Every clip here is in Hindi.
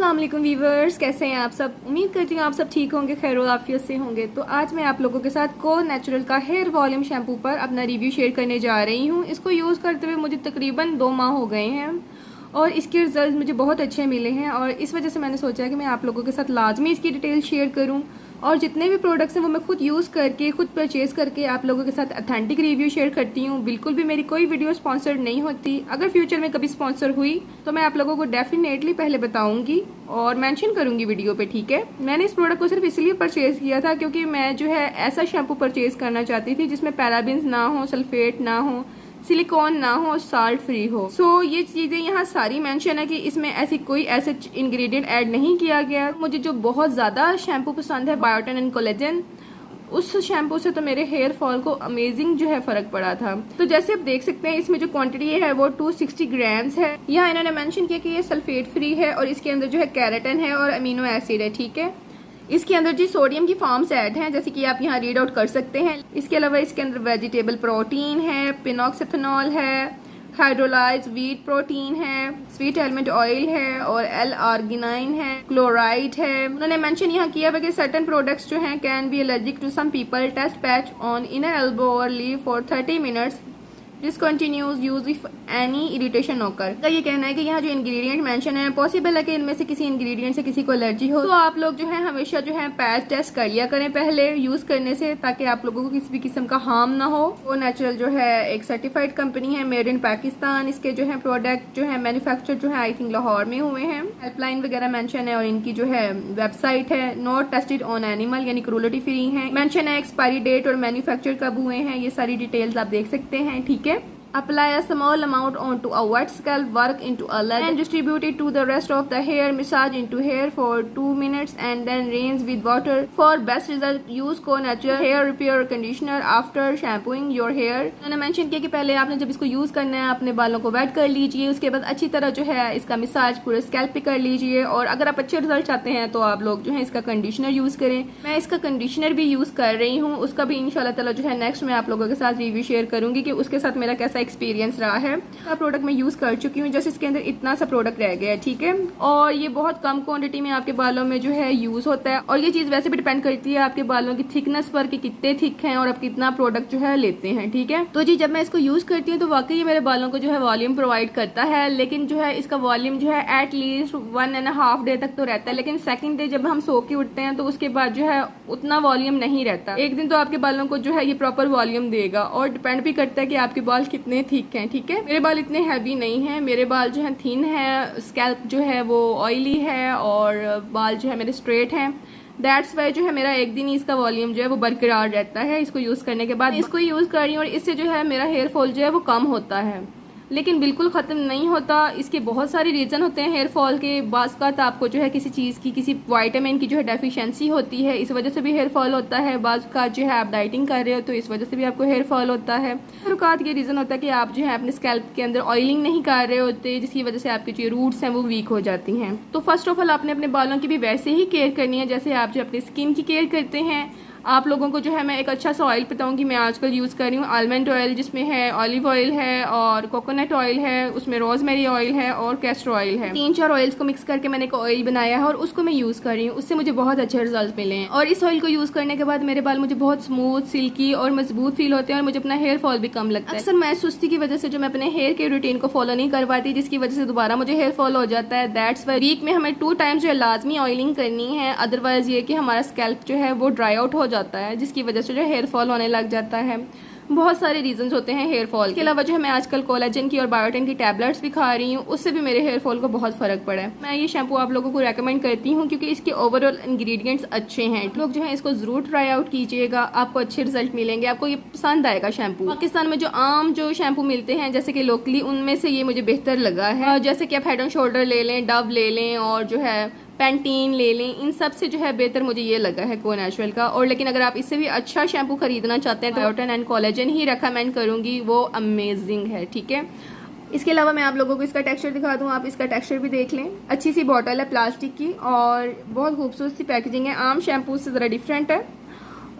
अस्सलाम वालेकुम वीवर्स, कैसे हैं आप सब। उम्मीद करती हूँ आप सब ठीक होंगे, खैर और आफियत से होंगे। तो आज मैं आप लोगों के साथ को नेचुरल का हेयर वॉल्यूम शैम्पू पर अपना रिव्यू शेयर करने जा रही हूँ। इसको यूज़ करते हुए मुझे तकरीबन 2 माह हो गए हैं और इसके रिजल्ट मुझे बहुत अच्छे मिले हैं और इस वजह से मैंने सोचा कि मैं आप लोगों के साथ लाजमी इसकी डिटेल शेयर करूँ और जितने भी प्रोडक्ट्स हैं वो मैं खुद यूज़ करके खुद परचेज़ करके आप लोगों के साथ अथेंटिक रिव्यू शेयर करती हूँ। बिल्कुल भी मेरी कोई वीडियो स्पॉन्सर्ड नहीं होती। अगर फ्यूचर में कभी स्पॉन्सर हुई तो मैं आप लोगों को डेफिनेटली पहले बताऊंगी और मेंशन करूंगी वीडियो पे, ठीक है। मैंने इस प्रोडक्ट को सिर्फ इसलिए परचेज़ किया था क्योंकि मैं जो है ऐसा शैम्पू परचेज़ करना चाहती थी जिसमें पैराबेन्स ना हो, सल्फेट ना हो, सिलिकॉन ना हो, साल्ट फ्री हो। सो ये चीज़ें यहाँ सारी मेंशन है कि इसमें ऐसी कोई ऐसे इंग्रेडिएंट ऐड नहीं किया गया। मुझे जो बहुत ज़्यादा शैम्पू पसंद है बायोटिन एंड कोलेजन, उस शैम्पू से तो मेरे हेयर फॉल को अमेजिंग जो है फ़र्क पड़ा था। तो जैसे आप देख सकते हैं इसमें जो क्वांटिटी है वो 260 ग्राम्स है। यहाँ इन्होंने मेंशन किया कि ये सल्फेट फ्री है और इसके अंदर जो है केराटिन है और अमीनो एसिड है, ठीक है। इसके अंदर जी सोडियम की फॉर्म्स ऐड हैं जैसे कि आप यहाँ रीड आउट कर सकते हैं। इसके अलावा इसके अंदर वेजिटेबल प्रोटीन है, पिनॉक्सिथेनॉल है, हाइड्रोलाइज व्हीट प्रोटीन है, स्वीट एलिमेंट ऑयल है और एल आर्गिनाइन है, क्लोराइड है। उन्होंने मेंशन यहाँ किया है कि सर्टेन प्रोडक्ट्स जो हैं can be allergic to some people, test patch on inner elbow और leave for 30 minutes, discontinues use if any irritation occur. का ये कहना है कि यहाँ जो इंग्रेडिएंट मेंशन है पॉसिबल है कि इनमें से किसी इंग्रेडिएंट से किसी को एलर्जी हो, तो आप लोग जो है हमेशा जो है पैच टेस्ट कर लिया करें पहले यूज करने से, ताकि आप लोगों को किसी भी किस्म का हार्म ना हो। वो नेचुरल जो है एक सर्टिफाइड कंपनी है, मेड इन पाकिस्तान। इसके जो है प्रोडक्ट जो है मैन्युफैक्चर जो है आई थिंक लाहौर में हुए हैं। हेल्पलाइन वगैरह मेंशन है और इनकी जो है वेबसाइट है। नॉट टेस्टेड ऑन एनिमल यानी क्रूलिटी फ्री है। मेंशन है एक्सपायरी डेट और मैन्युफैक्चर कब हुए हैं, ये सारी डिटेल्स आप देख सकते हैं, ठीक है। Apply a small amount onto a wet scalp, work into a leg and distribute it to the rest of the hair. Massage into hair for 2 minutes and then rinse with water. For best result, use Co Natural Hair Repair Conditioner after shampooing your hair. मैंने मेंशन किया कि पहले आपने जब इसको यूज करना है अपने बालों को वेट कर लीजिए, उसके बाद अच्छी तरह जो है इसका मसाज पूरे स्कैल्प पे कर लीजिए और अगर आप अच्छे रिजल्ट चाहते हैं तो आप लोग जो है इसका कंडीशनर यूज करें। मैं इसका कंडीशनर भी यूज कर रही हूँ, उसका भी इंशाल्लाह ताला जो है नेक्स्ट मैं आप लोगों के साथ रिव्यू शेयर करूंगी कि उसके साथ मेरा कैसा एक्सपीरियंस रहा है। प्रोडक्ट मैं यूज कर चुकी हूँ, जैसे इसके अंदर इतना सा प्रोडक्ट रह गया है, ठीक है। और ये बहुत कम क्वांटिटी में आपके बालों में जो है यूज होता है और ये चीज वैसे भी डिपेंड करती है आपके बालों की थिकनेस पर कि कितने थिक हैं और आप कितना प्रोडक्ट जो है लेते हैं, ठीक है। तो जी जब मैं इसको यूज करती हूँ तो वाकई मेरे बालों को जो है वॉल्यूम प्रोवाइड करता है, लेकिन जो है इसका वॉल्यूम जो है एटलीस्ट 1.5 डे तक तो रहता है। लेकिन सेकंड डे जब हम सो के उठते हैं तो उसके बाद जो है उतना वॉल्यूम नहीं रहता। एक दिन तो आपके बालों को जो है ये प्रॉपर वॉल्यूम देगा और डिपेंड भी करता है कि आपके बाल कितने थिक हैं, ठीक है। मेरे बाल इतने हैवी नहीं है, मेरे बाल जो है थिन है, स्कैल्प जो है वो ऑयली है और बाल जो है मेरे स्ट्रेट हैं। दैट्स वाई जो है मेरा एक दिन ही इसका वॉल्यूम जो है वो बरकरार रहता है इसको यूज करने के बाद। इसको यूज कर रही हूँ और इससे जो है मेरा हेयर फॉल जो है वो कम होता है, लेकिन बिल्कुल ख़त्म नहीं होता। इसके बहुत सारे रीज़न होते हैं हेयर फॉल के। बाज़ का आपको जो है किसी चीज़ की, किसी विटामिन की जो है डेफिशिएंसी होती है, इस वजह से भी हेयर फॉल होता है। बाज़ का जो है आप डाइटिंग कर रहे हो तो इस वजह से भी आपको हेयर फॉल होता है। रुकात ये रीज़न होता है कि आप जो है अपने स्कैल्प के अंदर ऑयलिंग नहीं कर रहे होते, जिसकी वजह से आपकी जो रूट्स हैं वो वीक हो जाती हैं। तो फर्स्ट ऑफ ऑल आपने अपने बालों की भी वैसे ही केयर करनी है जैसे आप जो अपनी स्किन की केयर करते हैं। आप लोगों को जो है मैं एक अच्छा सा ऑयल बताऊंगी। मैं आजकल यूज़ कर रही हूँ आलमंड ऑयल, जिसमें है ऑलिव ऑयल है और कोकोनट ऑयल है, उसमें रोजमेरी ऑयल है और कैस्टर ऑयल है। 3-4 ऑयल्स को मिक्स करके मैंने एक ऑयल बनाया है और उसको मैं यूज़ कर रही हूँ। उससे मुझे बहुत अच्छे रिजल्ट मिले हैं और इस ऑयल को यूज़ करने के बाद मेरे बाल मुझे बहुत स्मूथ, सिल्की और मजबूत फील होते हैं और मुझे अपना हेयर फॉल भी कम लगता है। अक्सर मैं सुस्ती की वजह से जो मैं अपने हेयर के रूटीन को फॉलो नहीं कर पाती, जिसकी वजह से दोबारा मुझे हेयर फॉल हो जाता है। दैट्स वाई वीक में हमें 2 टाइम्स जो है लाजमी ऑयलिंग करनी है, अदरवाइज ये कि हमारा स्कैल्प जो है वो ड्राई आउट हो जाता है, जिसकी वजह से जो हेयर फॉल होने लग जाता है। बहुत सारे रीजंस होते हैं हेयर फॉल के अलावा जो है मैं आजकल कोलेजन की और बायोटिन की टैबलेट्स भी खा रही हूँ, उससे भी मेरे हेयर फॉल को बहुत फर्क पड़ा है। मैं ये शैम्पू आप लोगों को रेकमेंड करती हूँ क्योंकि इसके ओवरऑल इंग्रेडिएंट्स अच्छे हैं। लोग जो है इसको जरूर ट्राई आउट कीजिएगा, आपको अच्छे रिजल्ट मिलेंगे, आपको ये पसंद आएगा शैम्पू। पाकिस्तान में जो आम जो शैम्पू मिलते हैं जैसे कि लोकली, उनमें से ये मुझे बेहतर लगा है। जैसे कि आप हेड एंड शोल्डर ले लें, डव ले लें और जो है पैंटीन ले लें, इन सब से जो है बेहतर मुझे ये लगा है को नेचुरल का। और लेकिन अगर आप इससे भी अच्छा शैम्पू खरीदना चाहते हैं तो biotin and collagen he recommend करूंगी, वो अमेजिंग है, ठीक है। इसके अलावा मैं आप लोगों को इसका टेक्सचर दिखा दूं, आप इसका टेक्सचर भी देख लें। अच्छी सी बॉटल है प्लास्टिक की और बहुत खूबसूरत सी पैकेजिंग है, आम शैम्पू से ज़रा डिफरेंट है।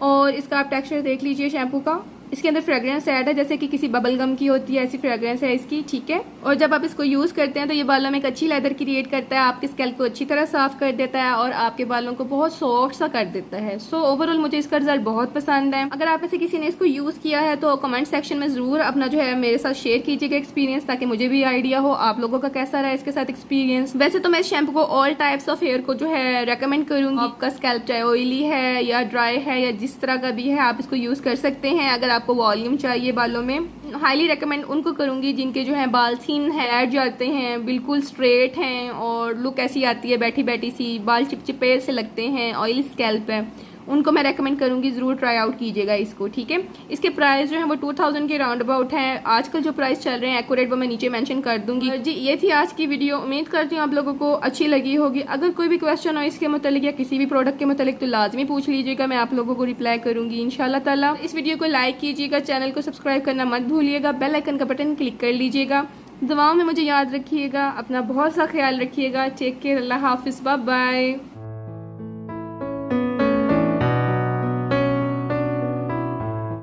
और इसका आप टेक्सचर देख लीजिए शैम्पू का, इसके अंदर फ्रेग्रेंस ऐड है जैसे कि किसी बबल गम की होती है, ऐसी फ्रेग्रेंस है इसकी, ठीक है। और जब आप इसको यूज करते हैं तो ये बालों में एक अच्छी लेदर क्रिएट करता है, आपके स्कैल्प को अच्छी तरह साफ कर देता है और आपके बालों को बहुत सॉफ्ट सा कर देता है। सो ओवरऑल मुझे इसका रिजल्ट बहुत पसंद है। अगर आप में से किसी ने इसको यूज किया है तो कमेंट सेक्शन में जरूर अपना जो है मेरे साथ शेयर कीजिएगा एक्सपीरियंस, ताकि मुझे भी आइडिया हो आप लोगों का कैसा रहा इसके साथ एक्सपीरियंस। वैसे तो मैं इस शैम्पू को ऑल टाइप्स ऑफ हेयर को जो है रेकमेंड करूंगी। आपका स्कैल्प चाहे ऑयली है या ड्राई है या जिस तरह का भी है, आप इसको यूज कर सकते हैं। अगर आपको वॉल्यूम चाहिए बालों में, हाईली रेकमेंड उनको करूंगी जिनके जो है बाल थिन हेयर जाते हैं, बिल्कुल स्ट्रेट हैं और लुक ऐसी आती है बैठी बैठी सी, बाल चिपचिपे से लगते हैं, ऑयली स्कैल्प है, उनको मैं रेकमेंड करूंगी। जरूर ट्राई आउट कीजिएगा इसको, ठीक है। इसके प्राइस जो है वो 2000 के राउंड अबाउट है। आजकल जो प्राइस चल रहे हैं एक्यूरेट वो मैं नीचे मेंशन कर दूंगी। जी ये थी आज की वीडियो, उम्मीद करती हूँ आप लोगों को अच्छी लगी होगी। अगर कोई भी क्वेश्चन हो इसके मतलब या किसी भी प्रोडक्ट के मतलब तो लाजमी पूछ लीजिएगा, मैं आप लोगों को रिप्लाई करूंगी इंशाल्लाह ताला। इस वीडियो को लाइक कीजिएगा, चैनल को सब्सक्राइब करना मत भूलिएगा, बेल आइकन का बटन क्लिक कर लीजिएगा। दुआओं में मुझे याद रखिएगा, अपना बहुत सा ख्याल रखिएगा। टेक केयर, अल्लाह हाफिज, बाय बाय।